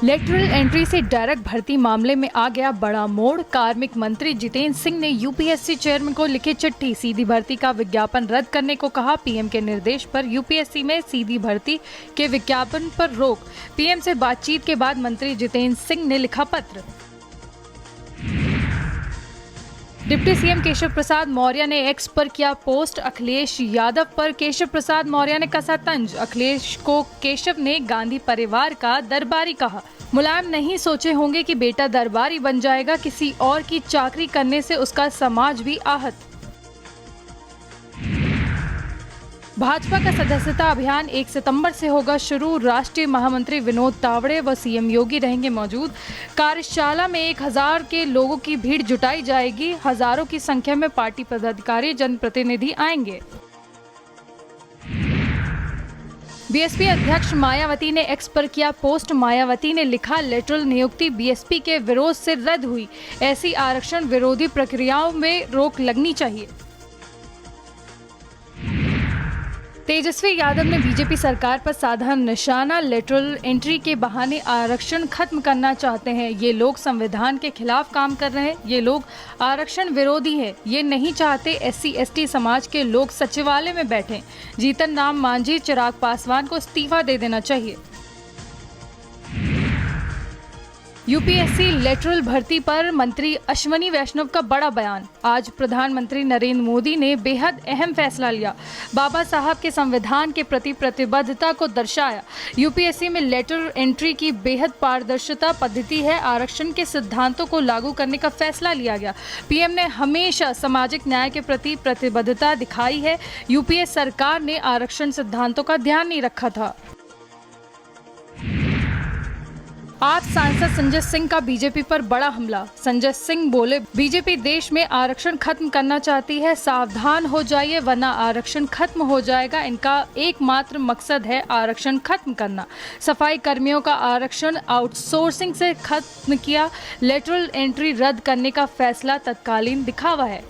Lateral entry से direct भर्ती मामले में आ गया बड़ा मोड़। कार्मिक मंत्री जितेंद्र सिंह ने यूपीएससी चेयरमैन को लिखी चिट्ठी, सीधी भर्ती का विज्ञापन रद्द करने को कहा। पीएम के निर्देश पर यूपीएससी में सीधी भर्ती के विज्ञापन पर रोक। पीएम से बातचीत के बाद मंत्री जितेंद्र सिंह ने लिखा पत्र। डिप्टी सीएम केशव प्रसाद मौर्य ने एक्स पर किया पोस्ट, अखिलेश यादव पर केशव प्रसाद मौर्य ने कसा तंज। अखिलेश को केशव ने गांधी परिवार का दरबारी कहा। मुलायम नहीं सोचे होंगे कि बेटा दरबारी बन जाएगा, किसी और की चाकरी करने से उसका समाज भी आहत। भाजपा का सदस्यता अभियान 1 सितंबर से होगा शुरू। राष्ट्रीय महामंत्री विनोद तावड़े व सीएम योगी रहेंगे मौजूद। कार्यशाला में 1000 के लोगों की भीड़ जुटाई जाएगी। हजारों की संख्या में पार्टी पदाधिकारी, जनप्रतिनिधि आएंगे। बीएसपी अध्यक्ष मायावती ने एक्स पर किया पोस्ट। मायावती ने लिखा, लेटरल नियुक्ति बीएसपी के विरोध से रद्द हुई। ऐसी आरक्षण विरोधी प्रक्रियाओं में रोक लगनी चाहिए। तेजस्वी यादव ने बीजेपी सरकार पर साधा निशाना। लेटरल एंट्री के बहाने आरक्षण खत्म करना चाहते हैं। ये लोग संविधान के खिलाफ काम कर रहे हैं। ये लोग आरक्षण विरोधी हैं। ये नहीं चाहते एससी एसटी समाज के लोग सचिवालय में बैठें। जीतन राम मांझी, चिराग पासवान को इस्तीफा दे देना चाहिए। यूपीएससी लेटरल भर्ती पर मंत्री अश्विनी वैष्णव का बड़ा बयान। आज प्रधानमंत्री नरेंद्र मोदी ने बेहद अहम फैसला लिया। बाबा साहब के संविधान के प्रति प्रतिबद्धता को दर्शाया। यूपीएससी में लेटरल एंट्री की बेहद पारदर्शिता पद्धति है। आरक्षण के सिद्धांतों को लागू करने का फैसला लिया गया। पीएम ने हमेशा सामाजिक न्याय के प्रति प्रतिबद्धता दिखाई है। यूपीए सरकार ने आरक्षण सिद्धांतों का ध्यान नहीं रखा था। आप सांसद संजय सिंह का बीजेपी पर बड़ा हमला। संजय सिंह बोले, बीजेपी देश में आरक्षण खत्म करना चाहती है। सावधान हो जाइए वरना आरक्षण खत्म हो जाएगा। इनका एकमात्र मकसद है आरक्षण खत्म करना। सफाई कर्मियों का आरक्षण आउटसोर्सिंग से खत्म किया। लेटरल एंट्री रद्द करने का फैसला तत्कालीन दिखावा है।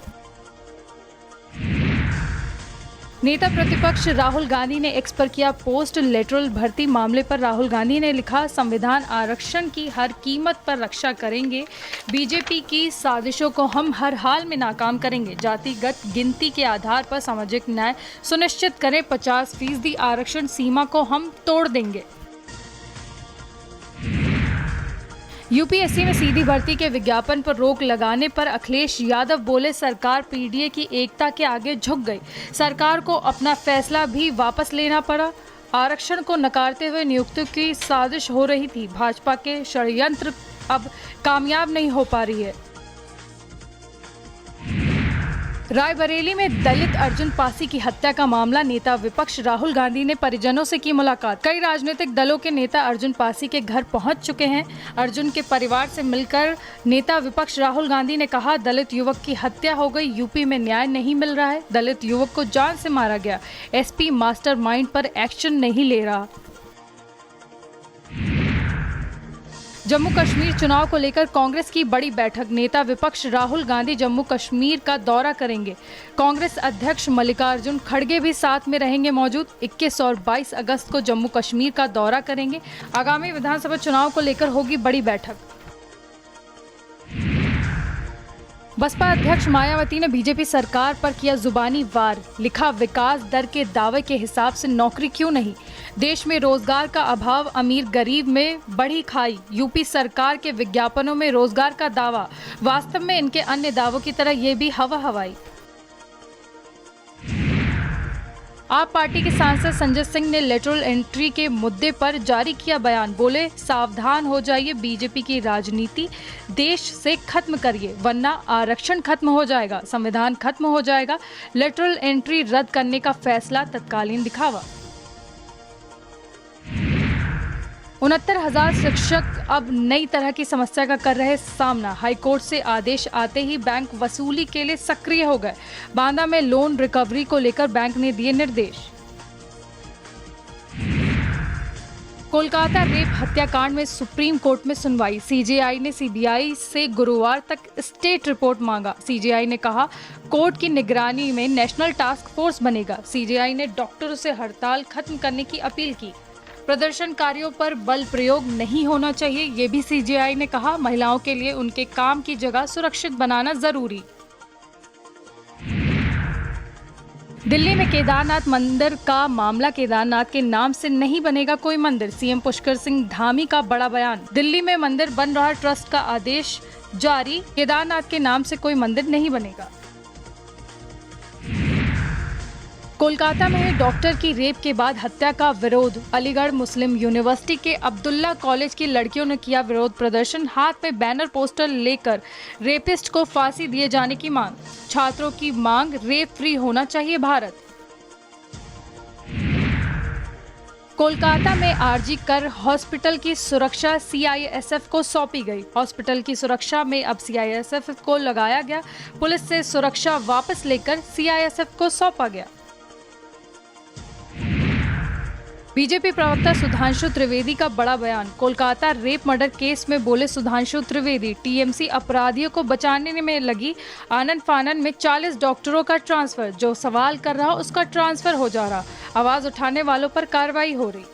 नेता प्रतिपक्ष राहुल गांधी ने एक्स पर किया पोस्ट। लेटरल भर्ती मामले पर राहुल गांधी ने लिखा, संविधान आरक्षण की हर कीमत पर रक्षा करेंगे। बीजेपी की साजिशों को हम हर हाल में नाकाम करेंगे। जातिगत गिनती के आधार पर सामाजिक न्याय सुनिश्चित करें। 50% आरक्षण सीमा को हम तोड़ देंगे। यूपीएससी में सीधी भर्ती के विज्ञापन पर रोक लगाने पर अखिलेश यादव बोले, सरकार पीडीए की एकता के आगे झुक गई। सरकार को अपना फैसला भी वापस लेना पड़ा। आरक्षण को नकारते हुए नियुक्तियों की साजिश हो रही थी। भाजपा के षड्यंत्र अब कामयाब नहीं हो पा रही है। रायबरेली में दलित अर्जुन पासी की हत्या का मामला। नेता विपक्ष राहुल गांधी ने परिजनों से की मुलाकात। कई राजनीतिक दलों के नेता अर्जुन पासी के घर पहुंच चुके हैं। अर्जुन के परिवार से मिलकर नेता विपक्ष राहुल गांधी ने कहा, दलित युवक की हत्या हो गई। यूपी में न्याय नहीं मिल रहा है। दलित युवक को जान से मारा गया। एसपी मास्टरमाइंड पर एक्शन नहीं ले रहा। जम्मू कश्मीर चुनाव को लेकर कांग्रेस की बड़ी बैठक। नेता विपक्ष राहुल गांधी जम्मू कश्मीर का दौरा करेंगे। कांग्रेस अध्यक्ष मल्लिकार्जुन खड़गे भी साथ में रहेंगे मौजूद। 21 और 22 अगस्त को जम्मू कश्मीर का दौरा करेंगे। आगामी विधानसभा चुनाव को लेकर होगी बड़ी बैठक। बसपा अध्यक्ष मायावती ने बीजेपी सरकार पर किया जुबानी वार। लिखा, विकास दर के दावे के हिसाब से नौकरी क्यों नहीं। देश में रोजगार का अभाव, अमीर गरीब में बढ़ी खाई। यूपी सरकार के विज्ञापनों में रोजगार का दावा, वास्तव में इनके अन्य दावों की तरह ये भी हवा हवाई। आप पार्टी के सांसद संजय सिंह ने लेटरल एंट्री के मुद्दे पर जारी किया बयान। बोले, सावधान हो जाइए, बीजेपी की राजनीति देश से खत्म करिए वरना आरक्षण खत्म हो जाएगा, संविधान खत्म हो जाएगा। लेटरल एंट्री रद्द करने का फैसला तत्कालीन दिखावा। 69,000 शिक्षक अब नई तरह की समस्या का कर रहे सामना। हाईकोर्ट से आदेश आते ही बैंक वसूली के लिए सक्रिय हो गए। बांदा में लोन रिकवरी को लेकर बैंक ने दिए निर्देश। कोलकाता रेप हत्याकांड में सुप्रीम कोर्ट में सुनवाई। सीजेआई ने सीबीआई से गुरुवार तक स्टेट रिपोर्ट मांगा। सीजेआई ने कहा, कोर्ट की निगरानी में नेशनल टास्क फोर्स बनेगा। सीजेआई ने डॉक्टरों से हड़ताल खत्म करने की अपील की। प्रदर्शनकारियों पर बल प्रयोग नहीं होना चाहिए, ये भी सीजेआई ने कहा। महिलाओं के लिए उनके काम की जगह सुरक्षित बनाना जरूरी। दिल्ली में केदारनाथ मंदिर का मामला, केदारनाथ के नाम से नहीं बनेगा कोई मंदिर, सीएम पुष्कर सिंह धामी का बड़ा बयान। दिल्ली में मंदिर बन रहा, ट्रस्ट का आदेश जारी, केदारनाथ के नाम से कोई मंदिर नहीं बनेगा। कोलकाता में हुई डॉक्टर की रेप के बाद हत्या का विरोध, अलीगढ़ मुस्लिम यूनिवर्सिटी के अब्दुल्ला कॉलेज की लड़कियों ने किया विरोध प्रदर्शन, हाथ में बैनर पोस्टर लेकर रेपिस्ट को फांसी दिए जाने की मांग। छात्रों की मांग, रेप फ्री होना चाहिए भारत। कोलकाता में आरजी कर हॉस्पिटल की सुरक्षा सीआईएसएफ को सौंपी गई। हॉस्पिटल की सुरक्षा में अब सीआईएसएफ को लगाया गया। पुलिस से सुरक्षा वापस लेकर सीआईएसएफ को सौंपा गया। बीजेपी प्रवक्ता सुधांशु त्रिवेदी का बड़ा बयान, कोलकाता रेप मर्डर केस में बोले सुधांशु त्रिवेदी, टीएमसी अपराधियों को बचाने में लगी, आनन फानन में 40 डॉक्टरों का ट्रांसफर, जो सवाल कर रहा उसका ट्रांसफर हो जा रहा, आवाज उठाने वालों पर कार्रवाई हो रही।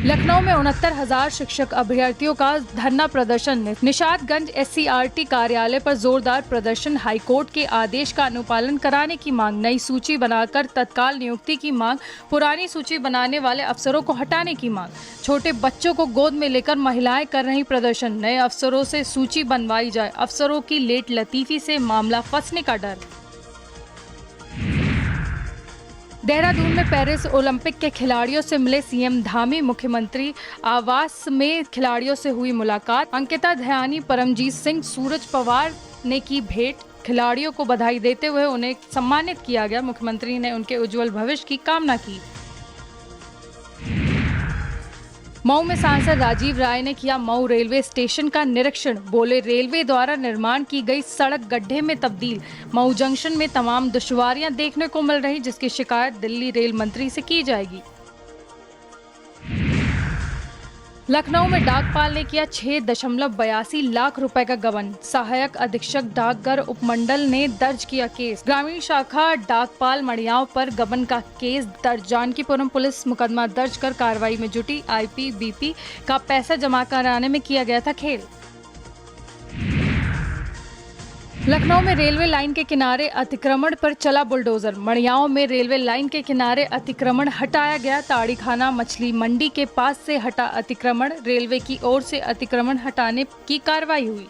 लखनऊ में 69,000 शिक्षक अभ्यर्थियों का धरना प्रदर्शन, निशातगंज एससीईआरटी कार्यालय पर जोरदार प्रदर्शन, हाईकोर्ट के आदेश का अनुपालन कराने की मांग, नई सूची बनाकर तत्काल नियुक्ति की मांग, पुरानी सूची बनाने वाले अफसरों को हटाने की मांग, छोटे बच्चों को गोद में लेकर महिलाएं कर रही प्रदर्शन, नए अफसरों से सूची बनवाई जाए, अफसरों की लेट लतीफी से मामला फंसने का डर। देहरादून में पेरिस ओलंपिक के खिलाड़ियों से मिले सीएम धामी, मुख्यमंत्री आवास में खिलाड़ियों से हुई मुलाकात, अंकिता ध्यानी, परमजीत सिंह, सूरज पवार ने की भेंट, खिलाड़ियों को बधाई देते हुए उन्हें सम्मानित किया गया। मुख्यमंत्री ने उनके उज्जवल भविष्य की कामना की। मऊ में सांसद राजीव राय ने किया मऊ रेलवे स्टेशन का निरीक्षण, बोले रेलवे द्वारा निर्माण की गई सड़क गड्ढे में तब्दील, मऊ जंक्शन में तमाम दुश्वारियां देखने को मिल रही, जिसकी शिकायत दिल्ली रेल मंत्री से की जाएगी। लखनऊ में डाकपाल ने किया 6.82 लाख रुपए का गबन, सहायक अधीक्षक डाकघर उपमंडल ने दर्ज किया केस, ग्रामीण शाखा डाकपाल मड़ियाव पर गबन का केस दर्ज, जानकीपुरम पुलिस मुकदमा दर्ज कर कार्रवाई में जुटी, आईपीबीपी का पैसा जमा कराने में किया गया था खेल। लखनऊ में रेलवे लाइन के किनारे अतिक्रमण पर चला बुलडोजर, मड़ियाओं में रेलवे लाइन के किनारे अतिक्रमण हटाया गया, ताड़ीखाना मछली मंडी के पास से हटा अतिक्रमण, रेलवे की ओर से अतिक्रमण हटाने की कार्रवाई हुई।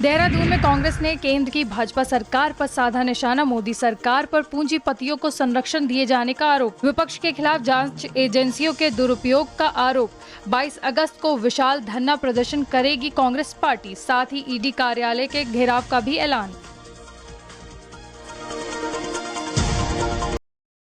देहरादून में कांग्रेस ने केंद्र की भाजपा सरकार पर साधा निशाना, मोदी सरकार पर पूंजीपतियों को संरक्षण दिए जाने का आरोप, विपक्ष के खिलाफ जांच एजेंसियों के दुरुपयोग का आरोप। 22 अगस्त को विशाल धरना प्रदर्शन करेगी कांग्रेस पार्टी, साथ ही ईडी कार्यालय के घेराव का भी ऐलान।